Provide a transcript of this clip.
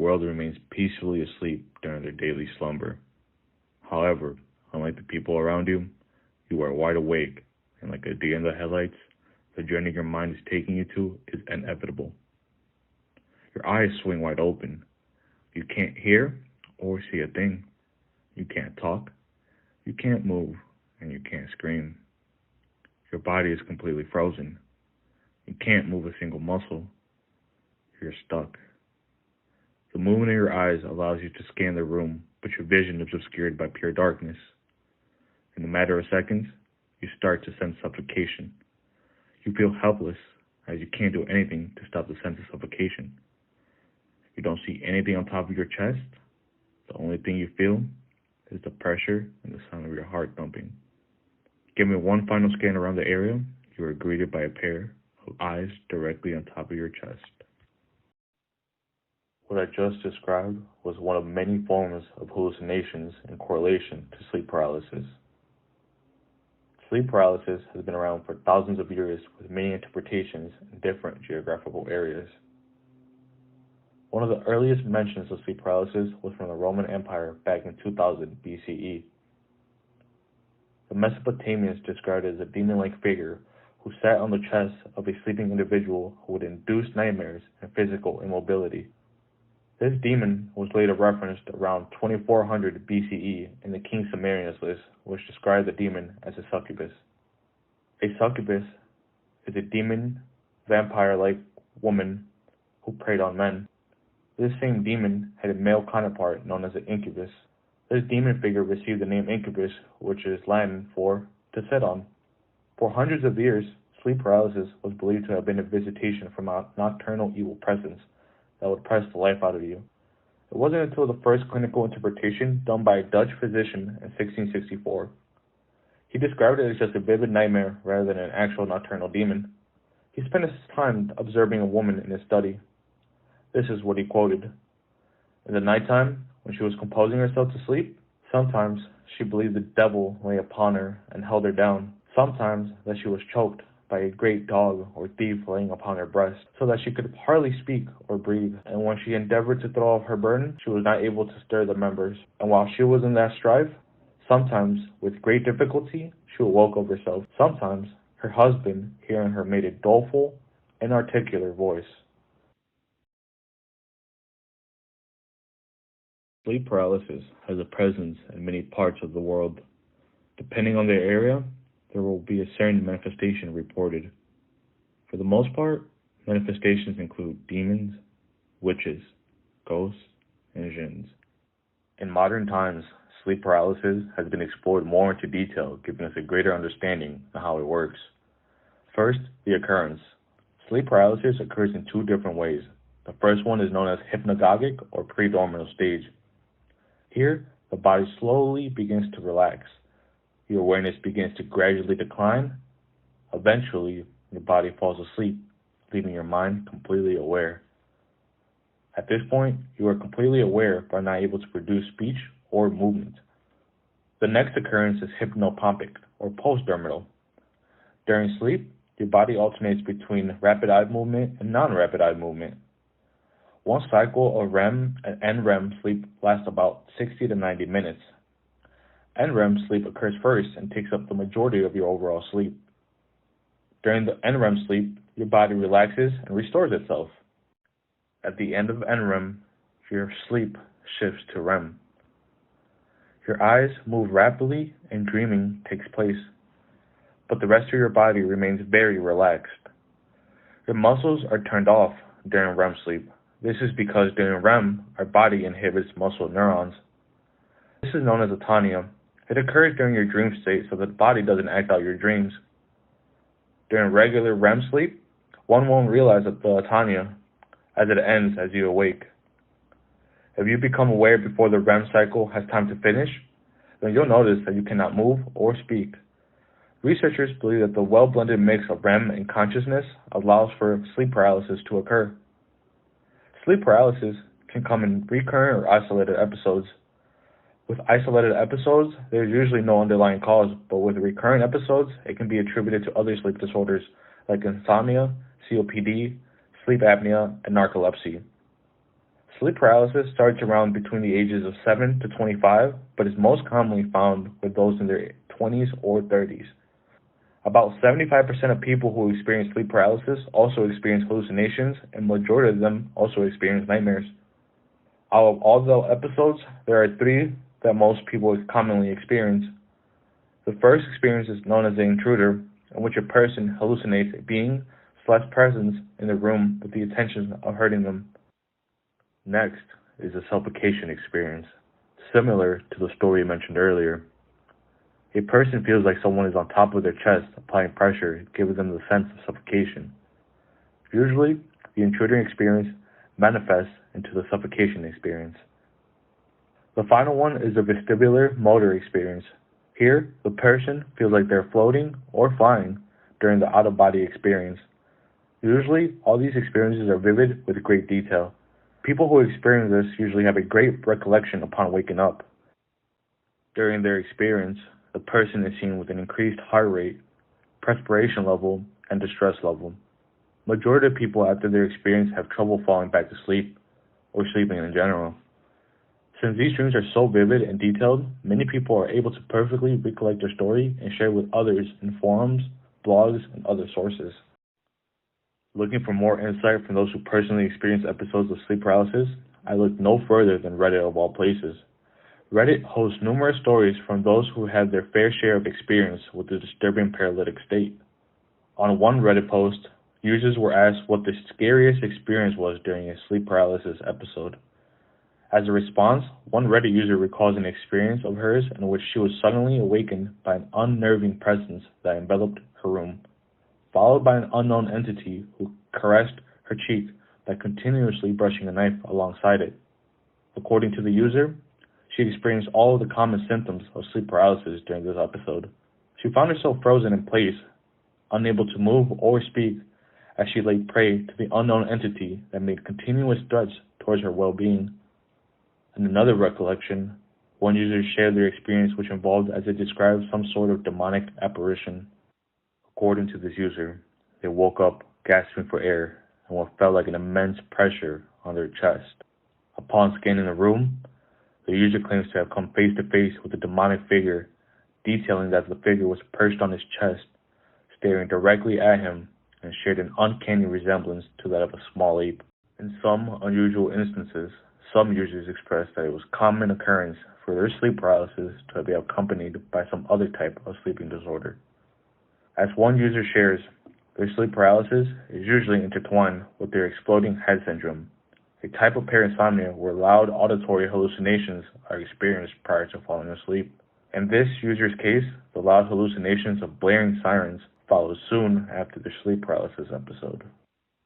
world remains peacefully asleep during their daily slumber. However, unlike the people around you, you are wide awake, and like a deer in the headlights, the journey your mind is taking you to is inevitable. Your eyes swing wide open. You can't hear or see a thing. You can't talk. You can't move, and you can't scream. Your body is completely frozen. You can't move a single muscle. You're stuck. The movement of your eyes allows you to scan the room, but your vision is obscured by pure darkness. In a matter of seconds, you start to sense suffocation. You feel helpless, as you can't do anything to stop the sense of suffocation. You don't see anything on top of your chest. The only thing you feel is the pressure and the sound of your heart thumping. Giving one final scan around the area, you are greeted by a pair of eyes directly on top of your chest. What I just described was one of many forms of hallucinations in correlation to sleep paralysis. Sleep paralysis has been around for thousands of years with many interpretations in different geographical areas. One of the earliest mentions of sleep paralysis was from the Roman Empire back in 2000 BCE. The Mesopotamians described it as a demon-like figure who sat on the chest of a sleeping individual who would induce nightmares and physical immobility. This demon was later referenced around 2400 BCE in the King Sumerian's list, which described the demon as a succubus. A succubus is a demon, vampire-like woman who preyed on men. This same demon had a male counterpart known as an incubus. This demon figure received the name incubus, which is Latin for to sit on. For hundreds of years, sleep paralysis was believed to have been a visitation from a nocturnal evil presence that would press the life out of you. It wasn't until the first clinical interpretation done by a Dutch physician in 1664. He described it as just a vivid nightmare rather than an actual nocturnal demon. He spent his time observing a woman in his study. This is what he quoted. In the nighttime, when she was composing herself to sleep, sometimes she believed the devil lay upon her and held her down, sometimes that she was choked by a great dog or thief laying upon her breast, so that she could hardly speak or breathe, and when she endeavored to throw off her burden, she was not able to stir the members. And while she was in that strife, sometimes, with great difficulty, she awoke of herself. Sometimes, her husband, hearing her, made a doleful, inarticulate voice. Sleep paralysis has a presence in many parts of the world. Depending on the area, there will be a certain manifestation reported. For the most part, manifestations include demons, witches, ghosts, and jinns. In modern times, sleep paralysis has been explored more into detail, giving us a greater understanding of how it works. First, the occurrence. Sleep paralysis occurs in two different ways. The first one is known as hypnagogic or pre-dormital stage. Here, the body slowly begins to relax. Your awareness begins to gradually decline. Eventually, your body falls asleep, leaving your mind completely aware. At this point, you are completely aware but not able to produce speech or movement. The next occurrence is hypnopompic or postdormital. During sleep, your body alternates between rapid eye movement and non-rapid eye movement. One cycle of REM and NREM sleep lasts about 60 to 90 minutes. NREM sleep occurs first and takes up the majority of your overall sleep. During the NREM sleep, your body relaxes and restores itself. At the end of NREM, your sleep shifts to REM. Your eyes move rapidly and dreaming takes place, but the rest of your body remains very relaxed. Your muscles are turned off during REM sleep. This is because during REM, our body inhibits muscle neurons. This is known as atania. It occurs during your dream state so that the body doesn't act out your dreams. During regular REM sleep, one won't realize that the atania as it ends as you awake. If you become aware before the REM cycle has time to finish, then you'll notice that you cannot move or speak. Researchers believe that the well-blended mix of REM and consciousness allows for sleep paralysis to occur. Sleep paralysis can come in recurrent or isolated episodes. With isolated episodes, there's usually no underlying cause, but with recurrent episodes, it can be attributed to other sleep disorders like insomnia, COPD, sleep apnea, and narcolepsy. Sleep paralysis starts around between the ages of 7 to 25, but is most commonly found with those in their 20s or 30s. About 75% of people who experience sleep paralysis also experience hallucinations, and majority of them also experience nightmares. Out of all the episodes, there are 3 that most people commonly experience. The first experience is known as the intruder, in which a person hallucinates a being/presence in the room with the intention of hurting them. Next is the suffocation experience, similar to the story mentioned earlier. A person feels like someone is on top of their chest, applying pressure, giving them the sense of suffocation. Usually, the intruder experience manifests into the suffocation experience. The final one is the vestibular motor experience. Here, the person feels like they're floating or flying during the out-of-body experience. Usually, all these experiences are vivid with great detail. People who experience this usually have a great recollection upon waking up. During their experience, the person is seen with an increased heart rate, perspiration level, and distress level. Majority of people after their experience have trouble falling back to sleep, or sleeping in general. Since these dreams are so vivid and detailed, many people are able to perfectly recollect their story and share it with others in forums, blogs, and other sources. Looking for more insight from those who personally experience episodes of sleep paralysis, I looked no further than Reddit of all places. Reddit hosts numerous stories from those who had their fair share of experience with the disturbing paralytic state. On one Reddit post, users were asked what their scariest experience was during a sleep paralysis episode. As a response, one Reddit user recalls an experience of hers in which she was suddenly awakened by an unnerving presence that enveloped her room, followed by an unknown entity who caressed her cheek by continuously brushing a knife alongside it. According to the user, she experienced all of the common symptoms of sleep paralysis during this episode. She found herself frozen in place, unable to move or speak, as she lay prey to the unknown entity that made continuous threats towards her well-being. In another recollection, one user shared their experience which involved, as it described, some sort of demonic apparition. According to this user, they woke up gasping for air and what felt like an immense pressure on their chest. Upon scanning the room, the user claims to have come face to face with a demonic figure, detailing that the figure was perched on his chest, staring directly at him, and shared an uncanny resemblance to that of a small ape. In some unusual instances, some users expressed that it was a common occurrence for their sleep paralysis to be accompanied by some other type of sleeping disorder. As one user shares, their sleep paralysis is usually intertwined with their exploding head syndrome, a type of parasomnia where loud auditory hallucinations are experienced prior to falling asleep. In this user's case, the loud hallucinations of blaring sirens followed soon after their sleep paralysis episode.